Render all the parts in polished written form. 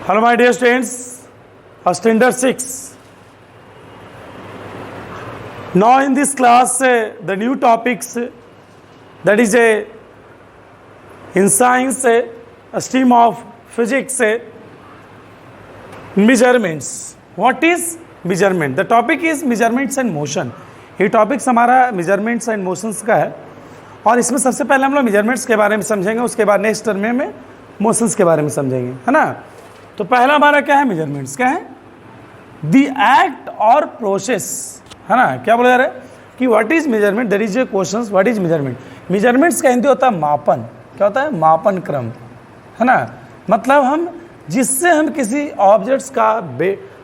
Hello my dear students of standard 6. Now in this class the new topics that is in science a stream of physics measurements. What is measurement? The topic is measurements and motion. ये topics हमारा measurements and motions का है और इसमें सबसे पहले हम लोग measurements के बारे में समझेंगे, उसके बाद नेक्स्ट टर्म में motions के बारे में समझेंगे, है ना। तो पहला हमारा क्या है, measurements क्या है, the act और process, है ना। क्या बोला जा रहा है कि what is measurement, there is a questions what is measurement. measurements का हिंदी होता है मापन, क्या होता है, मापन क्रम, है ना। मतलब हम जिससे हम किसी ऑब्जेक्ट्स का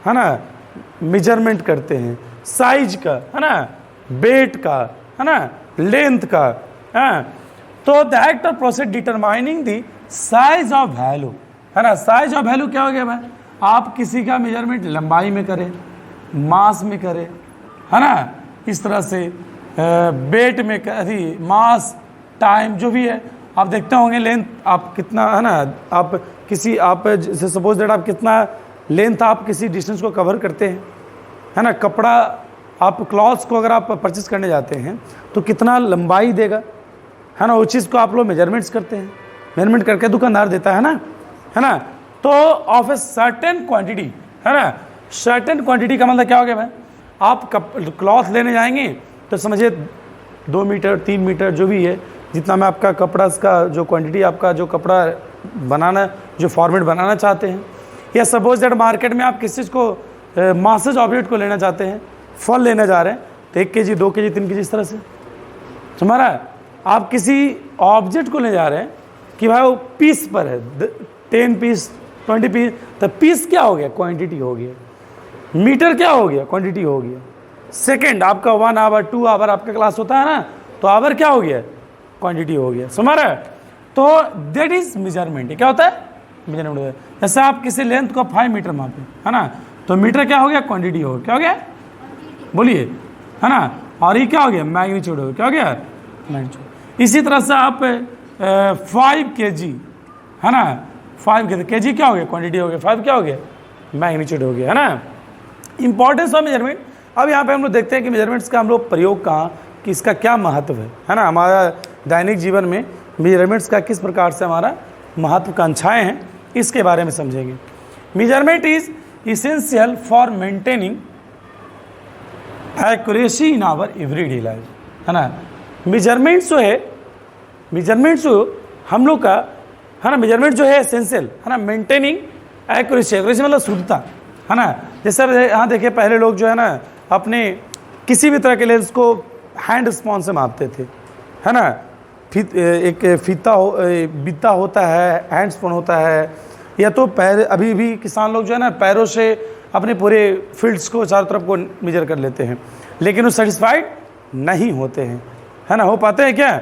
है ना मेजरमेंट करते हैं, साइज का, है ना, वेट का, है ना, लेंथ का, है। तो the act of process determining the size of value, है ना। साइज ऑफ वैल्यू क्या हो गया भाई, आप किसी का मेजरमेंट लंबाई में करें, मास में करें, है ना, इस तरह से वेट में करें, मास, टाइम जो भी है आप देखते होंगे, लेंथ आप कितना, है ना, आप किसी आप जैसे सपोज दैट आप कितना लेंथ आप किसी डिस्टेंस को कवर करते हैं, है ना। कपड़ा आप क्लॉथ्स को अगर आप परचेस करने जाते हैं तो कितना लंबाई देगा, है ना, उस चीज़ को आप लोग मेजरमेंट्स करते हैं, मेजरमेंट करके दुकानदार देता है ना। तो ऑफ ए सर्टेन क्वांटिटी, है ना, सर्टेन क्वांटिटी का मतलब क्या हो गया भाई, आप क्लॉथ लेने जाएंगे तो समझिए 2 मीटर 3 मीटर जो भी है, जितना में आपका कपड़ा का जो क्वांटिटी आपका जो कपड़ा बनाना, जो फॉर्मेट बनाना चाहते हैं, या सपोज दैट मार्केट में आप किसी चीज़ को मासेज ऑब्जेक्ट को लेना चाहते हैं, फल लेने जा रहे हैं तो 1 केजी 2 केजी 3 केजी इस तरह से, समझ रहा है। आप किसी ऑब्जेक्ट को ले जा रहे हैं कि भाई वो पीस पर है, 10 पीस 20 पीस, तो पीस क्या हो गया, क्वांटिटी हो गया। मीटर क्या हो गया, क्वांटिटी हो गया। सेकेंड आपका 1 आवर 2 आवर आपका क्लास होता है ना, तो आवर क्या हो गया, क्वांटिटी हो गया, समझ रहा है। तो दैट इज मेजरमेंट। क्या होता है, मेजरमेंट होता है। जैसे आप किसी लेंथ को 5 मीटर मापे, है ना, तो मीटर क्या हो गया, क्वांटिटी हो गया, क्या हो गया, बोलिए, है ना। और ये क्या हो गया, मैग्नीट्यूड हो गया, क्या हो गया, मैग्नीट्यूड। इसी तरह से आप 5 kg, है ना, 5 kg क्या हो गया, क्वांटिटी हो गया, 5 क्या हो गया, मैग्नीट्यूड हो गया, है ना। Importance of measurement. अब यहाँ पे हम लोग देखते हैं कि मेजरमेंट्स का हम लोग प्रयोग कहाँ, कि इसका क्या महत्व है ना, हमारा दैनिक जीवन में मेजरमेंट्स का किस प्रकार से हमारा महत्वाकांक्षाएँ हैं, इसके बारे में समझेंगे। Measurement is essential for maintaining accuracy in our everyday life, है ना। मेजरमेंट जो है, मेजरमेंट जो हम लोग का, है ना, मेजरमेंट जो है एसेंशियल, है ना, मेंटेनिंग एक्यूरेसी, एक्यूरेसी मतलब शुद्धता, है ना। जैसे यहाँ देखिए पहले लोग जो है ना अपने किसी भी तरह के लेंस को हैंड स्पॉन से मापते थे, है ना। एक बित्ता होता है, हैंड स्पॉन होता है, या तो पैर, अभी भी किसान लोग जो है ना पैरों से अपने पूरे फील्ड्स को चारों तरफ को मेजर कर लेते हैं, लेकिन वो सेटिस्फाइड नहीं होते हैं, है ना। हो पाते हैं क्या,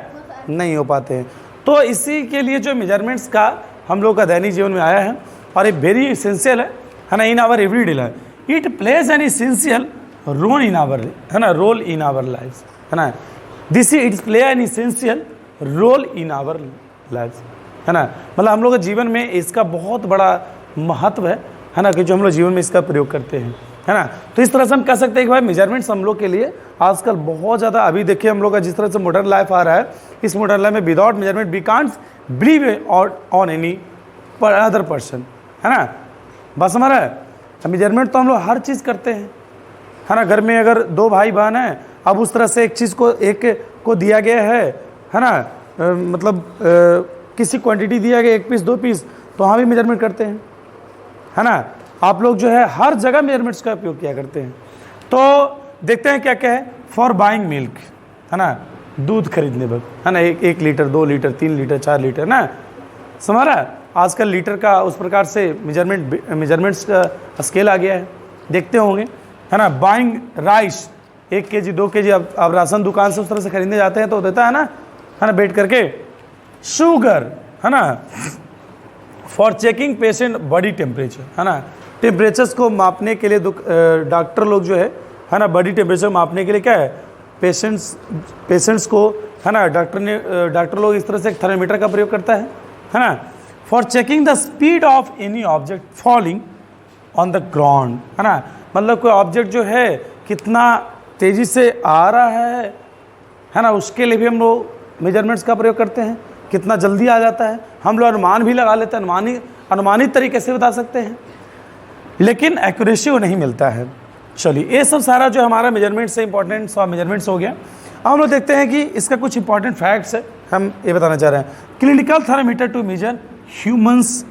नहीं हो पाते हैं। तो इसी के लिए जो मेजरमेंट्स का हम लोग का दैनिक जीवन में आया है और ये वेरी इसेंशियल है ना, in our everyday life. It plays an essential role in our, है ना, रोल इन आवर लाइफ, है ना। This it play an essential role in our life, है ना। मतलब हम लोग के जीवन में इसका बहुत बड़ा महत्व है ना, कि जो हम लोग जीवन में इसका प्रयोग करते हैं, है ना। तो इस तरह से हम कह सकते हैं कि भाई मेजरमेंट्स हम लोग के लिए आजकल बहुत ज़्यादा, अभी देखिए हम लोग का जिस तरह से मॉडर्न लाइफ आ रहा है, इस मॉडर्न लाइफ में without measurement we can't believe on any other person, है ना। बस हमारा मेजरमेंट तो हम लोग हर चीज़ करते हैं, है ना। घर में अगर 2 भाई बहन हैं, अब उस तरह से एक चीज़ को एक को दिया गया है ना, मतलब किसी क्वांटिटी दिया गया 1 पीस 2 पीस, तो वहाँ भी मेजरमेंट करते हैं, है ना। आप लोग जो है हर जगह मेजरमेंट्स का उपयोग किया करते हैं। तो देखते हैं क्या क्या है, फॉर बाइंग मिल्क, है ना, दूध खरीदने पर, है ना, 1 लीटर 2 लीटर 3 लीटर 4 लीटर ना, समझ रहा है। आजकल लीटर का उस प्रकार से मेजरमेंट्स का स्केल आ गया है, देखते होंगे, है ना। बाइंग राइस 1 केजी 2 केजी आप राशन दुकान से उस तरह से खरीदने जाते हैं तो देता है ना बैठ करके। शुगर, है ना, for checking patient body temperature, है ना, टेम्परेचर्स को मापने के लिए डॉक्टर लोग जो है ना, बॉडी टेम्परेचर मापने के लिए क्या है, पेशेंट्स को, है ना, डॉक्टर लोग इस तरह से एक थर्मामीटर का प्रयोग करता है ना। For checking the speed of any object falling on the ground, है ना, मतलब कोई ऑब्जेक्ट जो है कितना तेज़ी से आ रहा है ना, उसके लिए भी हम लोग मेजरमेंट्स का प्रयोग करते हैं। कितना जल्दी आ जाता है, हम लोग अनुमान भी लगा लेते हैं, अनुमानित तरीके से बता सकते हैं, लेकिन एक्यूरेसी वो नहीं मिलता है। चलिए, ये सब सारा जो हमारा मेजरमेंट से इंपॉर्टेंट मेजरमेंट्स हो गया। अब हम लोग देखते हैं कि इसका कुछ इंपॉर्टेंट फैक्ट्स है, हम ये बताना चाह रहे हैं। Clinical thermometer to measure humans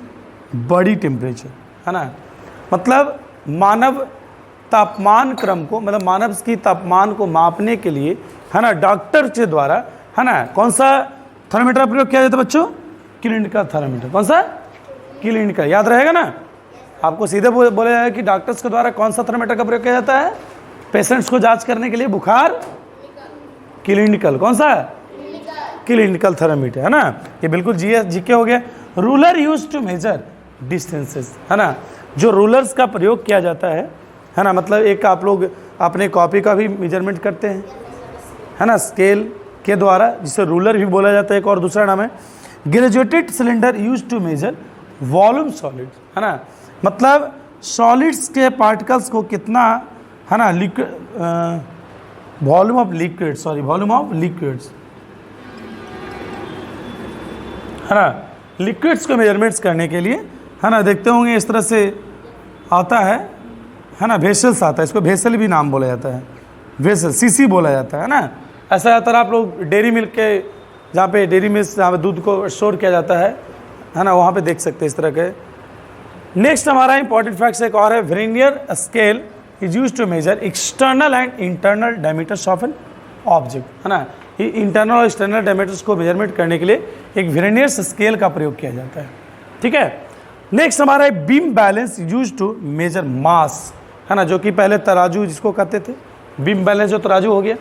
body temperature, है ना, मतलब मानव तापमान क्रम को, मतलब मानव की तापमान को मापने के लिए, है ना, डॉक्टर के द्वारा, है ना, कौन सा थर्मामीटर प्रयोग किया जाता है बच्चों? Clinical thermometer. कौन सा? क्लिनिकल। याद रहेगा ना, आपको सीधे बोला जाएगा कि डॉक्टर्स के द्वारा कौन सा थर्मामीटर का प्रयोग किया जाता है पेशेंट्स को जांच करने के लिए? बुखार, क्लिनिकल। कौन सा? क्लिनिकल थर्मामीटर, है ना। ये बिल्कुल जीके हो गया। Ruler use to measure distances, है ना, जो रूलर्स का प्रयोग किया जाता है ना, मतलब एक आप लोग अपने कॉपी का भी मेजरमेंट करते हैं, है ना, स्केल के द्वारा, जिसे रूलर भी बोला जाता है। एक और दूसरा नाम है graduated cylinder use to measure volume solids, है ना, मतलब सॉलिड्स के पार्टिकल्स को कितना, है ना, वॉल्यूम ऑफ लिक्विड्स, है ना, लिक्विड्स को मेजरमेंट्स करने के लिए, है ना, देखते होंगे इस तरह से आता है ना, वेसल्स आता है, इसको वेसल भी नाम बोला जाता है, वेसल, सीसी बोला जाता है ना। ऐसा ज़्यादातर आप लोग डेयरी मिल्क के, जहाँ पे डेयरी मिल्क, जहाँ पे दूध को स्टोर किया जाता है ना, वहाँ पे देख सकते हैं इस तरह के। नेक्स्ट हमारा इंपॉर्टेंट फैक्ट्स एक और है, vernier scale is use to measure external and internal diameters of an object, है ना, ये इंटरनल और एक्सटर्नल डायमीटर्स को मेजरमेंट करने के लिए एक वर्नियर स्केल का प्रयोग किया जाता है। ठीक है। नेक्स्ट हमारा है beam balance use to measure mass, है ना, जो कि पहले तराजू जिसको कहते थे, बीम बैलेंस जो तराजू हो गया,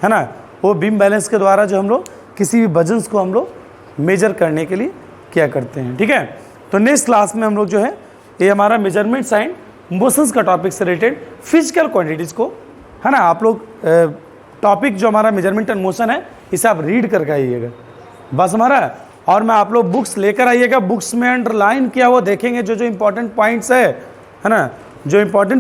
है ना, वो बीम बैलेंस के द्वारा जो हम लोग किसी भी वजन्स को हम लोग मेजर करने के लिए क्या करते हैं। ठीक है। तो नेक्स्ट क्लास में हम लोग जो है ये हमारा मेजरमेंट्स एंड मोशंस का टॉपिक से रिलेटेड फिजिकल क्वांटिटीज़ को, है ना, आप लोग टॉपिक जो हमारा मेजरमेंट एंड मोशन है इसे आप रीड करके आइएगा बस हमारा, और मैं आप लोग बुक्स लेकर आइएगा, बुक्स में अंडरलाइन किया वो देखेंगे जो जो इंपॉर्टेंट पॉइंट्स है ना, जो इंपॉर्टेंट